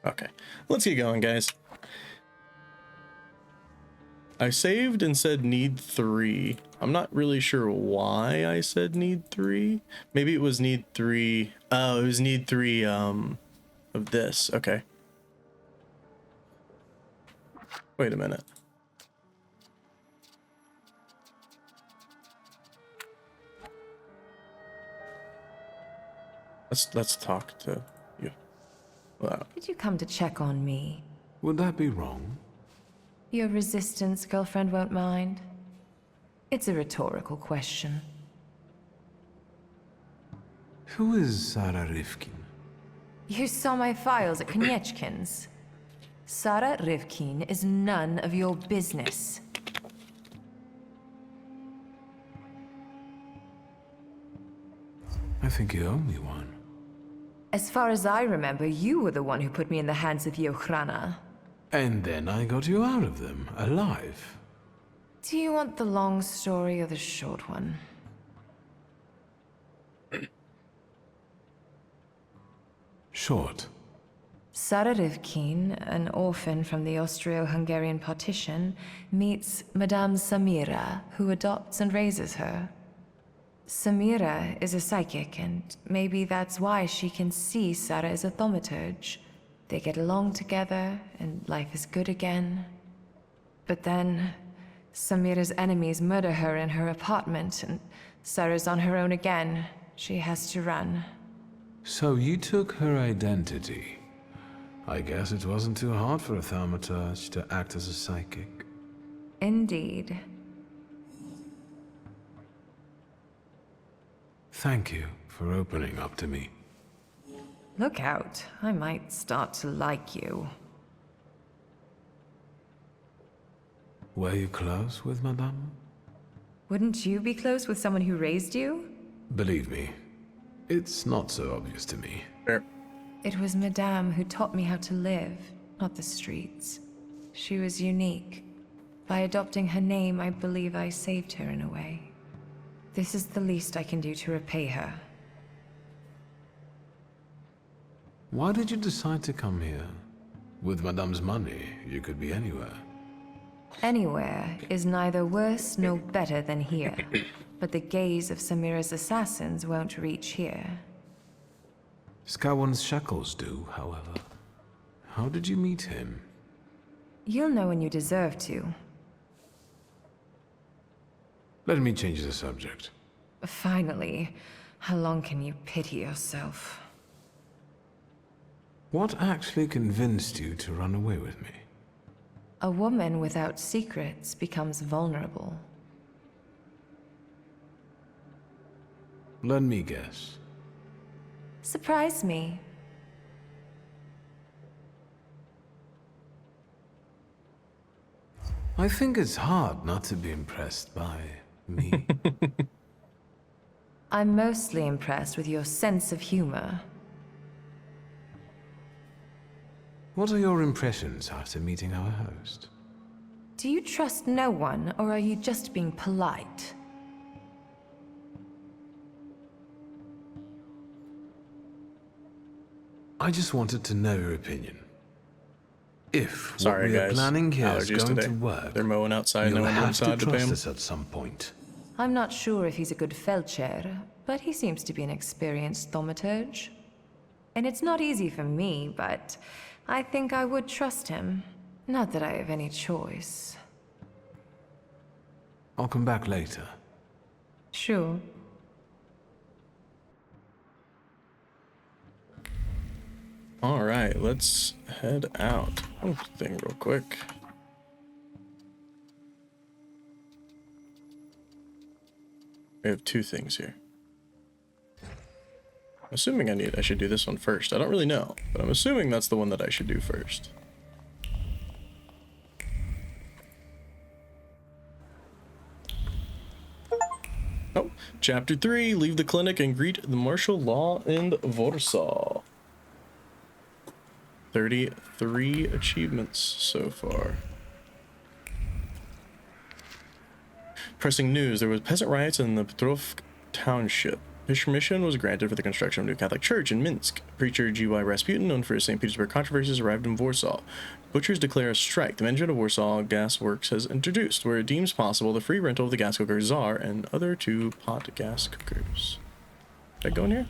Okay, let's get going, guys. I saved and said need 3. I'm not really sure why I said need 3. Maybe it was need 3. Oh, it was need 3 of this. Okay. Wait a minute. Let's talk to you. Wow. Did you come to check on me? Would that be wrong? Your resistance girlfriend won't mind. It's a rhetorical question. Who is Sarah Rivkin? You saw my files at Konieczkin's. Sarah Rivkin is none of your business. I think you owe me one. As far as I remember, you were the one who put me in the hands of the Ochrana. And then I got you out of them, alive. Do you want the long story or the short one? Short. Sarah Rivkin, an orphan from the Austro-Hungarian partition, meets Madame Samira, who adopts and raises her. Samira is a psychic, and maybe that's why she can see Sarah as a thaumaturge. They get along together, and life is good again. But then, Samira's enemies murder her in her apartment, and Sarah's on her own again. She has to run. So you took her identity. I guess it wasn't too hard for a thaumaturge to act as a psychic. Indeed. Thank you for opening up to me. Look out. I might start to like you. Were you close with Madame? Wouldn't you be close with someone who raised you? Believe me, it's not so obvious to me. Fair. It was Madame who taught me how to live, not the streets. She was unique. By adopting her name, I believe I saved her in a way. This is the least I can do to repay her. Why did you decide to come here? With Madame's money, you could be anywhere. Anywhere is neither worse nor better than here. But the gaze of Samira's assassins won't reach here. Scowan's shackles do, however. How did you meet him? You'll know when you deserve to. Let me change the subject. Finally, how long can you pity yourself? What actually convinced you to run away with me? A woman without secrets becomes vulnerable. Let me guess. Surprise me. I think it's hard not to be impressed by me. I'm mostly impressed with your sense of humor. What are your impressions after meeting our host? Do you trust no one, or are you just being polite? I just wanted to know your opinion. If Sorry, what we are guys. planning here is Allergies going today. to work, They're mowing outside, no you'll one have inside to to pay trust 'em. us at some point. I'm not sure if he's a good felcher, but he seems to be an experienced thaumaturge. And it's not easy for me, but I think I would trust him. Not that I have any choice. I'll come back later. Sure. All right, let's head out. Oh, thing real quick. We have 2 things here. I'm assuming I should do this one first. I don't really know, but I'm assuming that's the one that I should do first. Oh, Chapter 3, leave the clinic and greet the martial law in Warsaw. 33 achievements so far. Pressing news, there was peasant riots in the Petrov township. Permission was granted for the construction of a new Catholic church in Minsk. Preacher G.Y. Rasputin, known for his St. Petersburg controversies, arrived in Warsaw. Butchers declare a strike. The management of Warsaw Gas Works has introduced, where it deems possible, the free rental of the gas cooker Tsar and other 2-pot gas cookers. Did I go in here?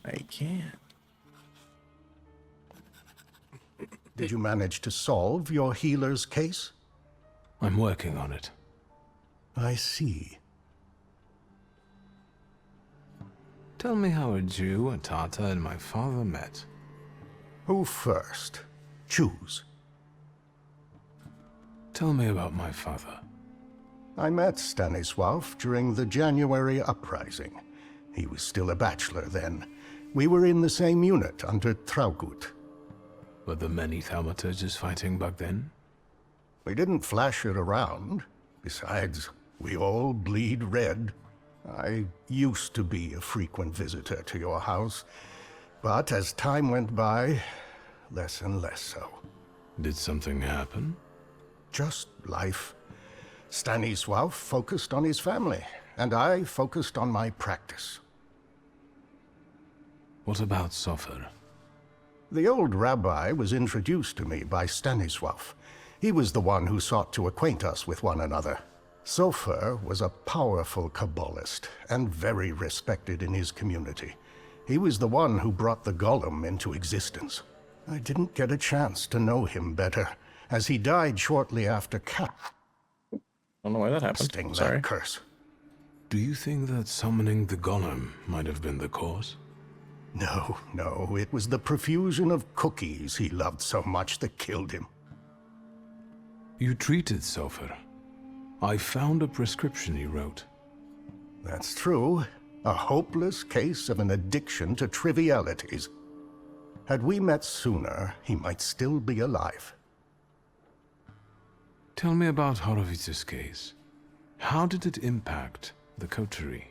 I can't. Did you manage to solve your healer's case? I'm working on it. I see. Tell me how a Jew, a Tatar, and my father met. Who first? Choose. Tell me about my father. I met Stanisław during the January uprising. He was still a bachelor then. We were in the same unit under Traugott. Were there many thaumaturges fighting back then? We didn't flash it around. Besides, we all bleed red. I used to be a frequent visitor to your house, but as time went by, less and less so. Did something happen? Just life. Stanisław focused on his family, and I focused on my practice. What about Sofer? The old rabbi was introduced to me by Stanisław. He was the one who sought to acquaint us with one another. Sofer was a powerful Kabbalist and very respected in his community. He was the one who brought the golem into existence. I didn't get a chance to know him better, as he died shortly after I don't know why that happened. casting Sorry. that curse. Do you think that summoning the golem might have been the cause? No, it was the profusion of cookies he loved so much that killed him. You treated Sofer. I found a prescription he wrote. That's true. A hopeless case of an addiction to trivialities. Had we met sooner, he might still be alive. Tell me about Horovic's case. How did it impact the coterie?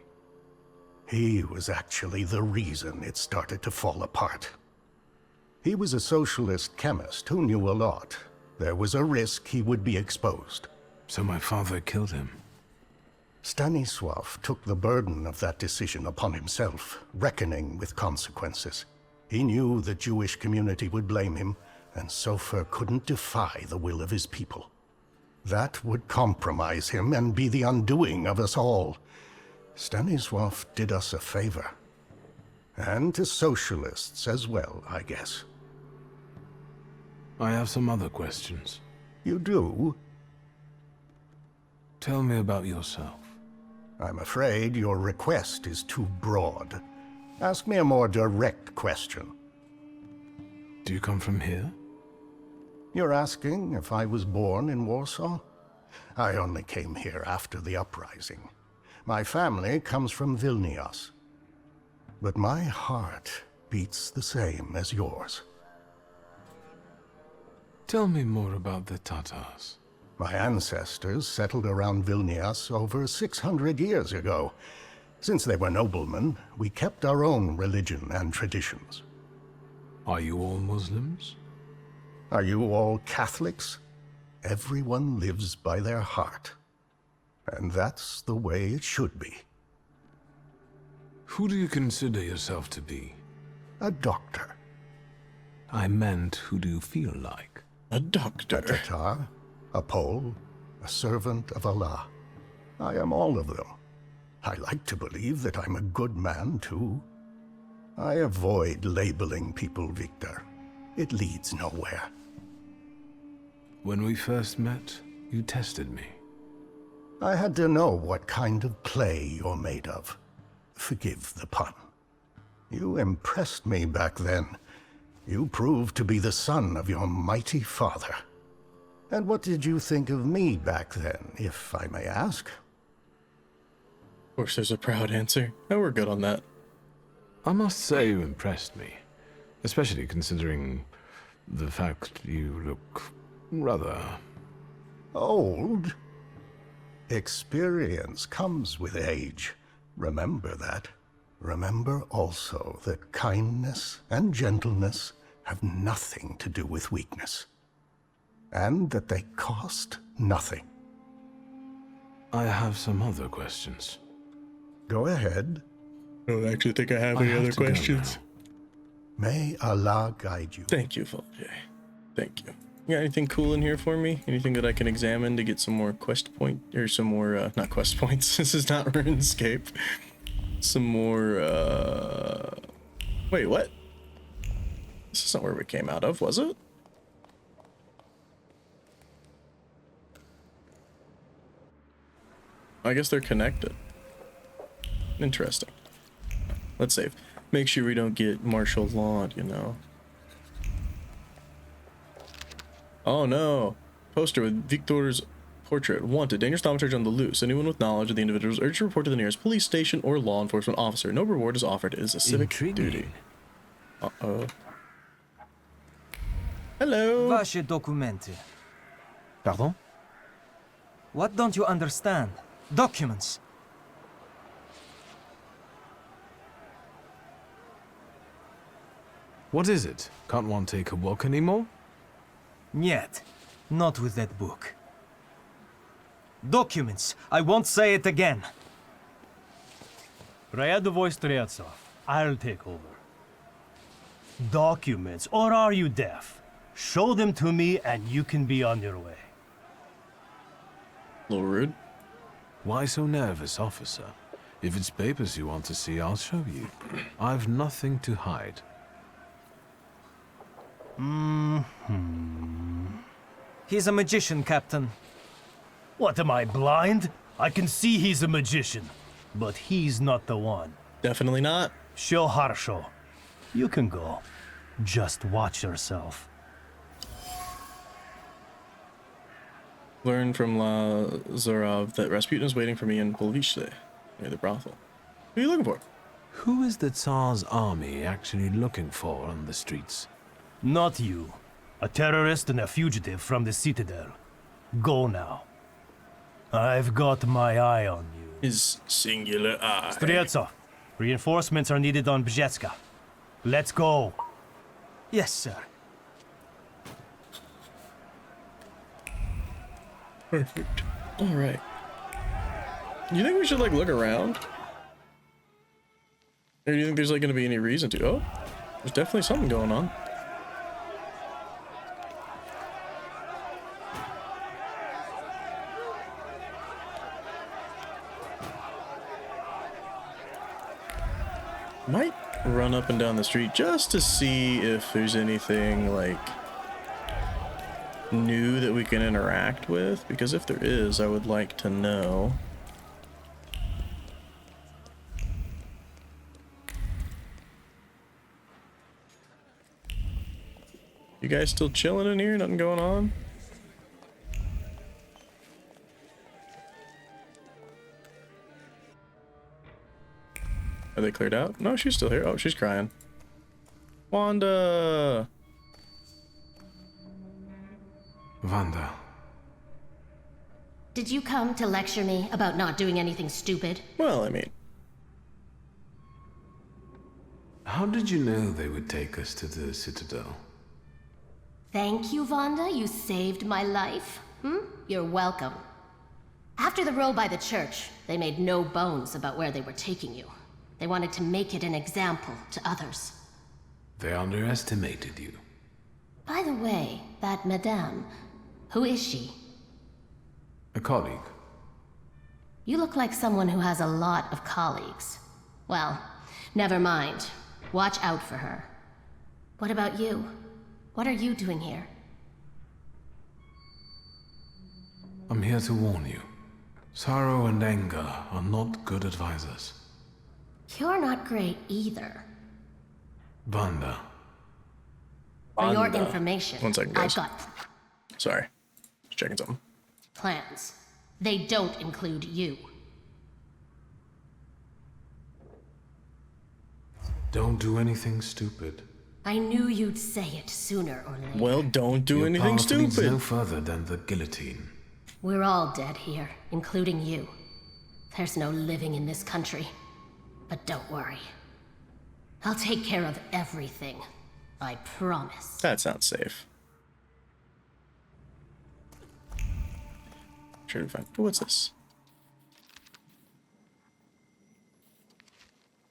He was actually the reason it started to fall apart. He was a socialist chemist who knew a lot. There was a risk he would be exposed. So my father killed him. Stanisław took the burden of that decision upon himself, reckoning with consequences. He knew the Jewish community would blame him, and Sofer couldn't defy the will of his people. That would compromise him and be the undoing of us all. Stanisław did us a favor. And to socialists as well, I guess. I have some other questions. You do? Tell me about yourself. I'm afraid your request is too broad. Ask me a more direct question. Do you come from here? You're asking if I was born in Warsaw? I only came here after the uprising. My family comes from Vilnius. But my heart beats the same as yours. Tell me more about the Tatars. My ancestors settled around Vilnius over 600 years ago. Since they were noblemen, we kept our own religion and traditions. Are you all Muslims? Are you all Catholics? Everyone lives by their heart. And that's the way it should be. Who do you consider yourself to be? A doctor. I meant, who do you feel like? A doctor. A Tatar, a Pole, a servant of Allah. I am all of them. I like to believe that I'm a good man, too. I avoid labeling people, Wiktor. It leads nowhere. When we first met, you tested me. I had to know what kind of clay you're made of. Forgive the pun. You impressed me back then. You proved to be the son of your mighty father. And what did you think of me back then, if I may ask? Of course, there's a proud answer. And we're good on that. I must say you impressed me, especially considering the fact you look rather... Old? Experience comes with age. Remember that. Remember also that kindness and gentleness have nothing to do with weakness. And that they cost nothing. I have some other questions. Go ahead. I don't actually think I have I any have other to go questions. May Allah guide you. Thank you, Fulge. Thank you. You got anything cool in here for me? Anything that I can examine to get some more quest point or some more not quest points. This is not RuneScape. Some more wait, what? This isn't where we came out of, was it? I guess they're connected. Interesting. Let's save. Make sure we don't get martial law, you know. Oh no. Poster with Wiktor's portrait. Wanted. Dangerous thaumaturge on the loose. Anyone with knowledge of the individual is urged to report to the nearest police station or law enforcement officer. No reward is offered. It is a civic duty. Uh-oh. Hello. Vaše dokumenty. Pardon? What don't you understand? Documents. What is it? Can't one take a walk anymore? Niet. Not with that book. Documents. I won't say it again. Ryadovoy Streltsov. I'll take over. Documents, or are you deaf? Show them to me and you can be on your way. A little rude. Why so nervous, officer? If it's papers you want to see, I'll show you. I've nothing to hide. He's a magician, Captain. What, am I blind? I can see he's a magician, but he's not the one. Definitely not. Show Harsho. You can go. Just watch yourself. Learn from Lazarov that Rasputin is waiting for me in Polvice, near the brothel. Who are you looking for? Who is the Tsar's army actually looking for on the streets? Not you. A terrorist and a fugitive from the Citadel. Go now. I've got my eye on you. His singular eye. Streltsov, reinforcements are needed on Bzetska. Let's go. Yes, sir. Perfect. All right. You think we should like look around? Or do you think there's like going to be any reason to? Oh, there's definitely something going on. Might run up and down the street just to see if there's anything like new that we can interact with, because if there is, I would like to know. You guys still chilling in here? Nothing going on? Are they cleared out? No, she's still here. Oh, she's crying. Wanda! Wanda. Did you come to lecture me about not doing anything stupid? Well, I mean, How did you know they would take us to the Citadel? Thank you, Vonda. You saved my life. You're welcome. After the row by the church, they made no bones about where they were taking you. They wanted to make it an example to others. They underestimated you. By the way, that madame, who is she? A colleague. You look like someone who has a lot of colleagues. Well, never mind. Watch out for her. What about you? What are you doing here? I'm here to warn you. Sorrow and anger are not good advisors. You're not great either. Wanda. For your Vonda. information, 1 second, I've guys. got Sorry. Just checking something. plans. They don't include you. Don't do anything stupid. I knew you'd say it sooner or later. Well, don't do Your anything path leads stupid. no further than the guillotine. We're all dead here, including you. There's no living in this country. But don't worry. I'll take care of everything. I promise. That sounds safe. Sure to find. What's this?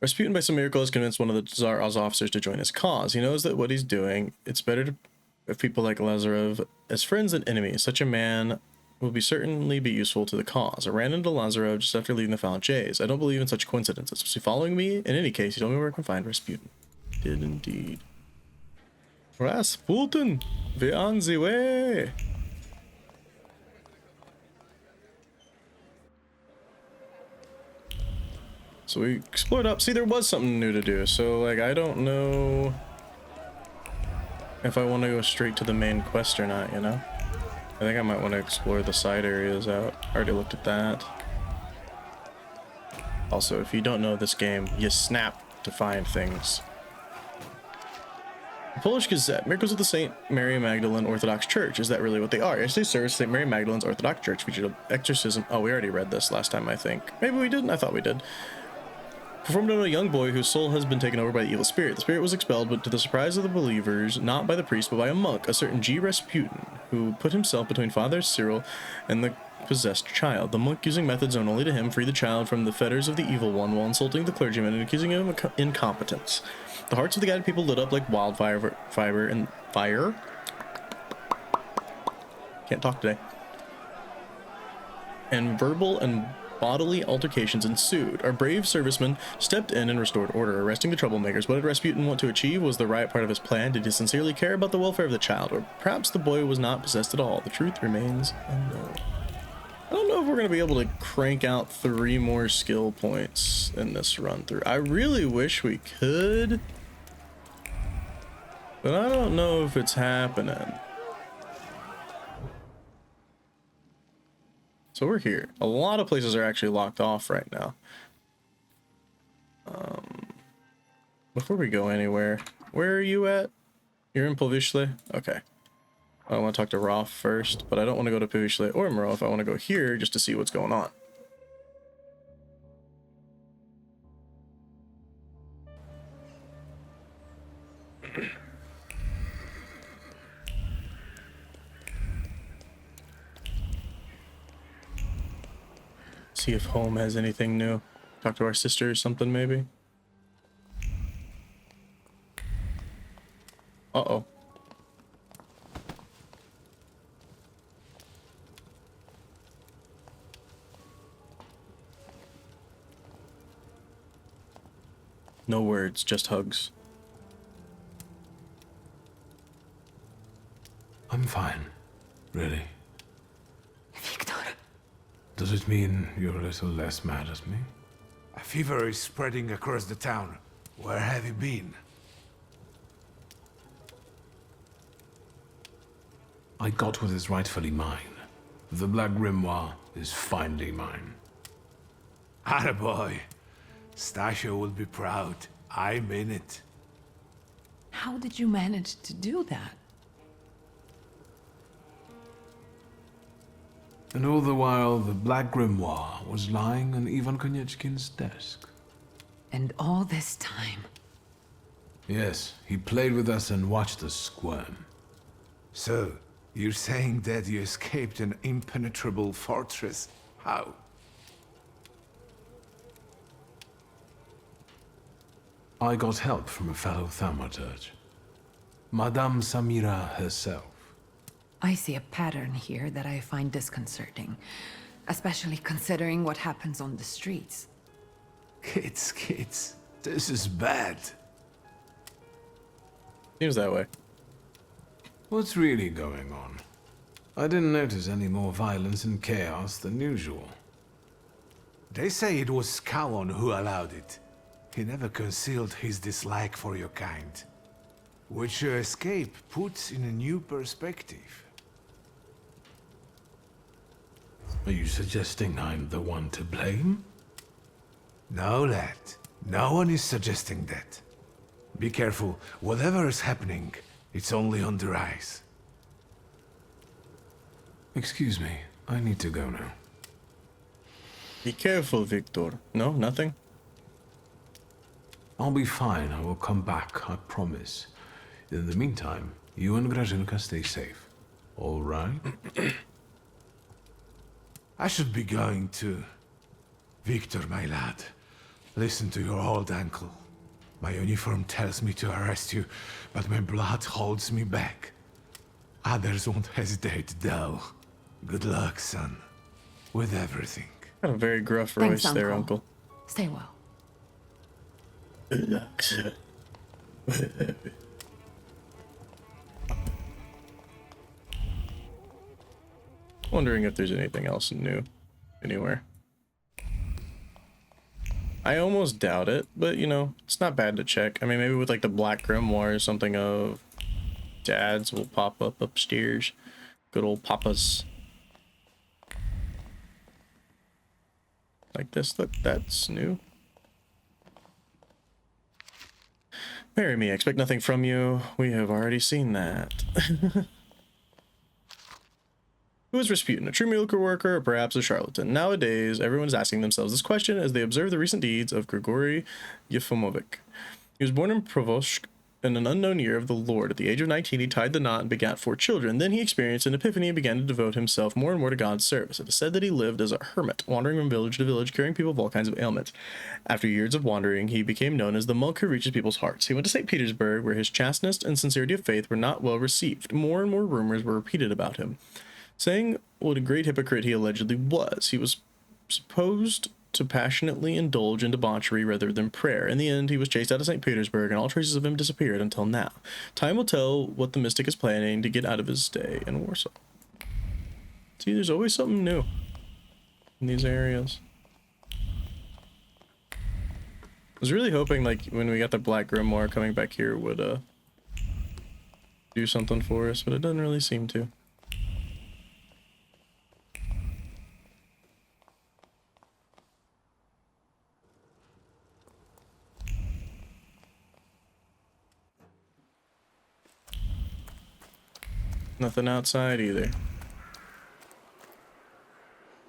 Rasputin, by some miracle, has convinced one of the Tsar's officers to join his cause. He knows that what he's doing, it's better to have people like Lazarov as friends than enemies. Such a man will certainly be useful to the cause. I ran into Lazarov just after leaving the Phalanges. I don't believe in such coincidences. Was he following me? In any case, he told me where I can find Rasputin. Did indeed. Rasputin, we on the way. So we explored up. See, there was something new to do. So, like, I don't know if I want to go straight to the main quest or not, you know? I think I might want to explore the side areas out. I already looked at that. Also, if you don't know this game, you snap to find things. The Polish Gazette, Miracles of the St. Mary Magdalene Orthodox Church. Is that really what they are? Yes, they serve St. Mary Magdalene's Orthodox Church, featured an exorcism. Oh, we already read this last time, I think. Maybe we didn't? I thought we did. Performed on a young boy whose soul has been taken over by the evil spirit. The spirit was expelled, but to the surprise of the believers, not by the priest, but by a monk, a certain G. Rasputin, who put himself between Father Cyril and the possessed child. The monk, using methods known only to him, freed the child from the fetters of the evil one while insulting the clergyman and accusing him of incompetence. The hearts of the guided people lit up like wildfire. Can't talk today. And verbal and bodily altercations ensued. Our brave servicemen stepped in and restored order, arresting the troublemakers. What did Rasputin want to achieve? Was the riot part of his plan? Did he sincerely care about the welfare of the child? Or perhaps the boy was not possessed at all? The truth remains unknown. I don't know if we're going to be able to crank out 3 more skill points in this run through. I really wish we could, but I don't know if it's happening. So we're here. A lot of places are actually locked off right now. Before we go anywhere, where are you at? You're in Povishle? Okay. I want to talk to Rolf first, but I don't want to go to Povishle or Morov. I want to go here just to see what's going on. See if home has anything new. Talk to our sister or something, maybe. Uh-oh. No words, just hugs. I'm fine. Really. Wiktor. Does it mean you're a little less mad at me? A fever is spreading across the town. Where have you been? I got what is rightfully mine. The Black Grimoire is finally mine. Attaboy. Stasio will be proud. I'm in it. How did you manage to do that? And all the while, the Black Grimoire was lying on Ivan Konieczkin's desk. And all this time? Yes, he played with us and watched us squirm. So, you're saying that you escaped an impenetrable fortress? How? I got help from a fellow thaumaturge. Madame Samira herself. I see a pattern here that I find disconcerting, especially considering what happens on the streets. Kids, this is bad. Seems that way. What's really going on? I didn't notice any more violence and chaos than usual. They say it was Kalon who allowed it. He never concealed his dislike for your kind, which your escape puts in a new perspective. Are you suggesting I'm the one to blame? No, lad. No one is suggesting that. Be careful. Whatever is happening, it's only on the rise. Excuse me. I need to go now. Be careful, Wiktor. No, nothing? I'll be fine. I will come back, I promise. In the meantime, you and Grażynka stay safe. All right? I should be going to... Wiktor, my lad. Listen to your old uncle. My uniform tells me to arrest you, but my blood holds me back. Others won't hesitate, though. Good luck, son. With everything. Got a very gruff Thanks, voice there, Uncle. Stay well. Good luck, sir. Wondering if there's anything else new anywhere. I almost doubt it, but you know, it's not bad to check. I mean, maybe with like the Black Grimoire or something of dads will pop up upstairs. Good old papas. Like this, look, that's new. Marry me, I expect nothing from you. We have already seen that. Who is Rasputin, a true miracle worker or perhaps a charlatan? Nowadays, everyone is asking themselves this question as they observe the recent deeds of Grigory Yefimovich. He was born in Provosk in an unknown year of the Lord. At the age of 19, he tied the knot and begat 4 children. Then he experienced an epiphany and began to devote himself more and more to God's service. It is said that he lived as a hermit, wandering from village to village, curing people of all kinds of ailments. After years of wandering, he became known as the monk who reaches people's hearts. He went to St. Petersburg, where his chasteness and sincerity of faith were not well received. More and more rumors were repeated about him, saying what a great hypocrite he allegedly was. He was supposed to passionately indulge in debauchery rather than prayer. In the end, he was chased out of St. Petersburg, and all traces of him disappeared until now. Time will tell what the mystic is planning to get out of his stay in Warsaw. See, there's always something new in these areas. I was really hoping, like, when we got the Black Grimoire coming back here would, do something for us, but it doesn't really seem to. Nothing outside either.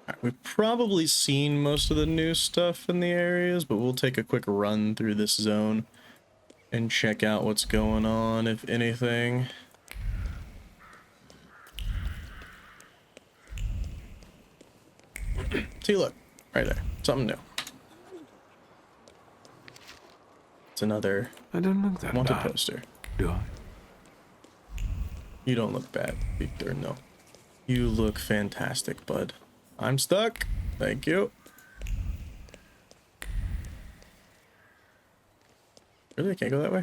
Right, we've probably seen most of the new stuff in the areas, but we'll take a quick run through this zone and check out what's going on, if anything. See, look, right there, something new. It's another I don't look that wanted bad, poster. do I? You don't look bad, Wiktor, no. You look fantastic, bud. I'm stuck. Thank you. Really? I can't go that way?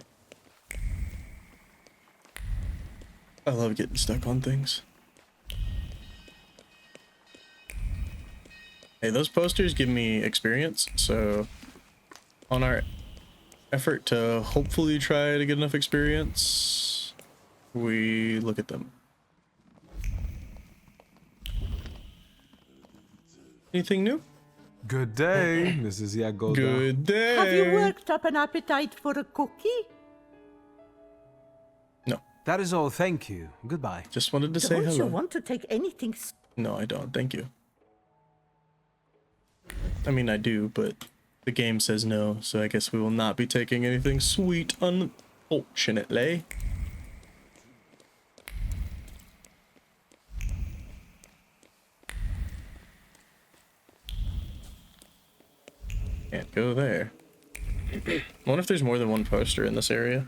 I love getting stuck on things. Hey, those posters give me experience, so on our effort to hopefully try to get enough experience, we look at them. Anything new? Good day, Mrs. Yagoda. Good day. Have you worked up an appetite for a cookie? No. That is all, thank you. Goodbye. Just wanted to say Don't hello. you want to take anything? No, I don't. Thank you. I mean, I do, but the game says no, so I guess we will not be taking anything sweet, unfortunately. Can't go there. I wonder if there's more than one poster in this area.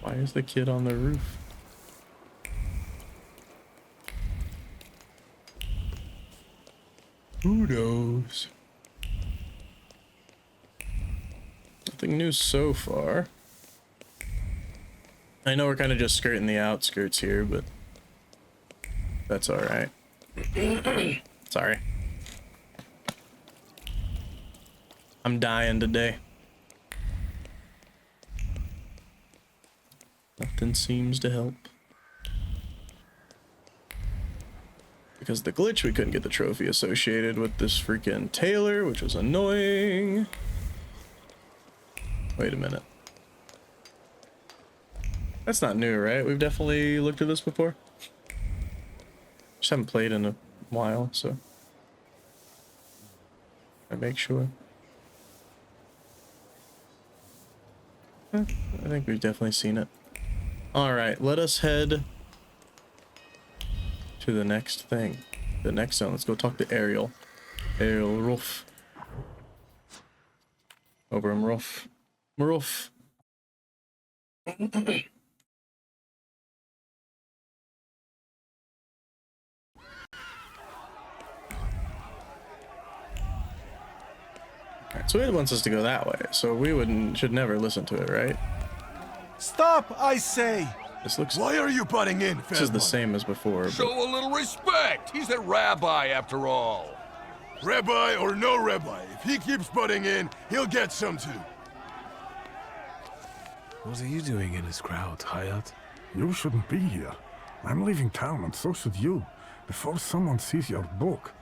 Why is the kid on the roof? Who knows? Nothing new so far. I know we're kind of just skirting the outskirts here, but that's alright. Sorry. I'm dying today. Nothing seems to help. Because the glitch, we couldn't get the trophy associated with this freaking tailor, which was annoying. Wait a minute. That's not new, right? We've definitely looked at this before. Just haven't played in a while, so I make sure. I think we've definitely seen it. All right, let us head to the next thing. The next zone. Let's go talk to Ariel. Ariel Ruff. Over him, Ruff. Ruff. Okay, so it wants us to go that way, so we should never listen to it, right? Stop, I say! This looks. Why are you butting in, This is the same as before. Show a little respect. He's a rabbi, after all. Rabbi or no rabbi, if he keeps butting in, he'll get some too. What are you doing in this crowd, Hayat? You shouldn't be here. I'm leaving town, and so should you, before someone sees your book.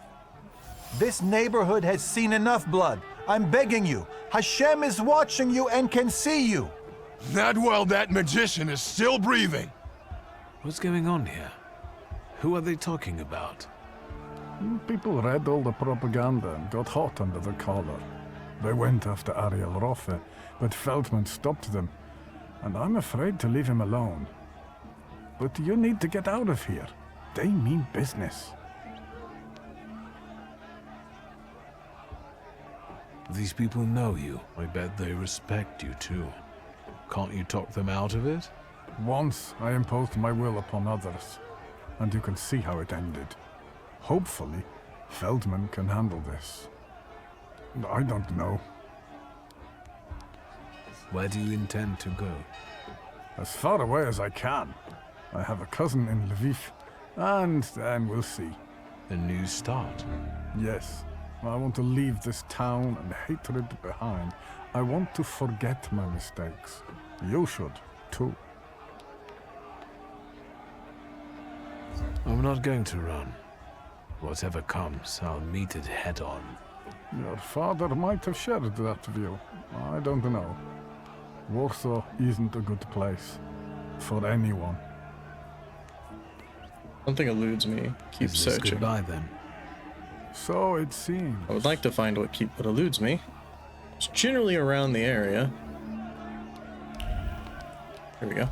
This neighborhood has seen enough blood. I'm begging you. Hashem is watching you and can see you. Not while that magician is still breathing. What's going on here? Who are they talking about? People read all the propaganda and got hot under the collar. They went after Ariel Roffe, but Feldman stopped them, and I'm afraid to leave him alone. But you need to get out of here. They mean business. These people know you. I bet they respect you too. Can't you talk them out of it? Once I imposed my will upon others, and you can see how it ended. Hopefully, Feldman can handle this. I don't know. Where do you intend to go? As far away as I can. I have a cousin in Lviv, and then we'll see. A new start? Yes. I want to leave this town and hatred behind. I want to forget my mistakes. You should, too. I'm not going to run. Whatever comes, I'll meet it head on. Your father might have shared that view. I don't know. Warsaw isn't a good place. For anyone. Something eludes me. Keep Is this searching. Goodbye then. So it seems. I would like to find what eludes me. It's generally around the area. Here we go.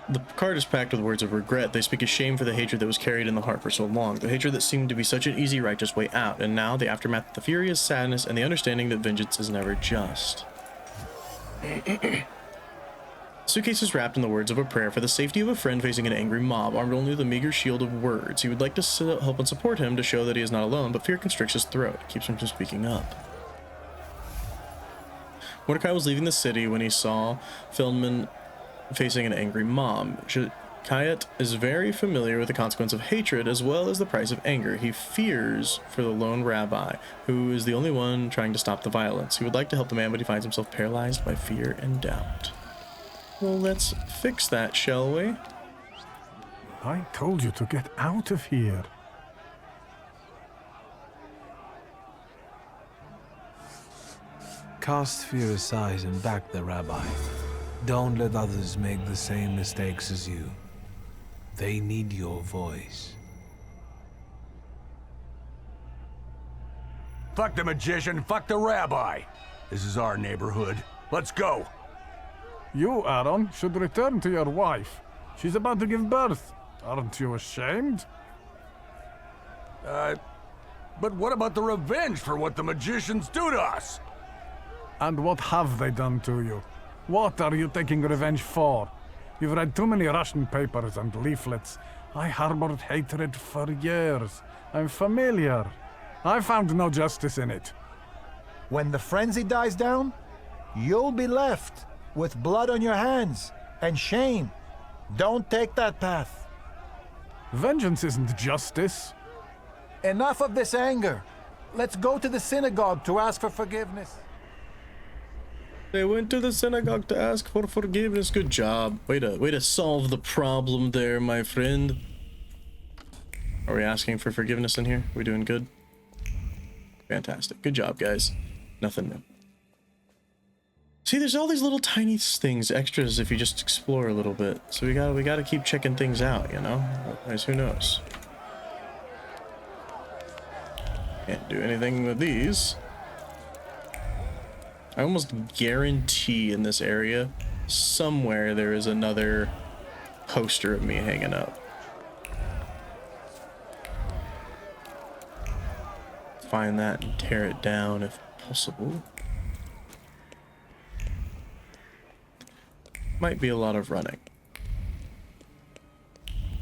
The card is packed with words of regret. They speak of shame for the hatred that was carried in the heart for so long. The hatred that seemed to be such an easy, righteous way out. And now the aftermath of the fury is sadness and the understanding that vengeance is never just. Suitcase is wrapped in the words of a prayer for the safety of a friend facing an angry mob, armed only with a meager shield of words. He would like to help and support him to show that he is not alone, but fear constricts his throat, keeps him from speaking up. Mordecai was leaving the city when he saw Feldman facing an angry mob. Kayat is very familiar with the consequence of hatred as well as the price of anger. He fears for the lone rabbi, who is the only one trying to stop the violence. He would like to help the man, but he finds himself paralyzed by fear and doubt. Well, let's fix that, shall we? I told you to get out of here. Cast fear aside and back the rabbi. Don't let others make the same mistakes as you. They need your voice. Fuck the magician, fuck the rabbi. This is our neighborhood. Let's go. You, Aaron, should return to your wife. She's about to give birth. Aren't you ashamed? But what about the revenge for what the magicians do to us? And what have they done to you? What are you taking revenge for? You've read too many Russian papers and leaflets. I harbored hatred for years. I'm familiar. I found no justice in it. When the frenzy dies down, you'll be left with blood on your hands and shame. Don't take that path. Vengeance isn't justice. Enough of this anger. Let's go to the synagogue to ask for forgiveness. They went to the synagogue to ask for forgiveness. Good job. Way to solve the problem there, my friend. Are we asking for forgiveness in here? We doing good? Fantastic. Good job, guys. Nothing new. See, there's all these little tiny things, extras, if you just explore a little bit. So we gotta keep checking things out, you know? Otherwise, who knows? Can't do anything with these. I almost guarantee in this area, somewhere there is another poster of me hanging up. Find that and tear it down if possible. Might be a lot of running.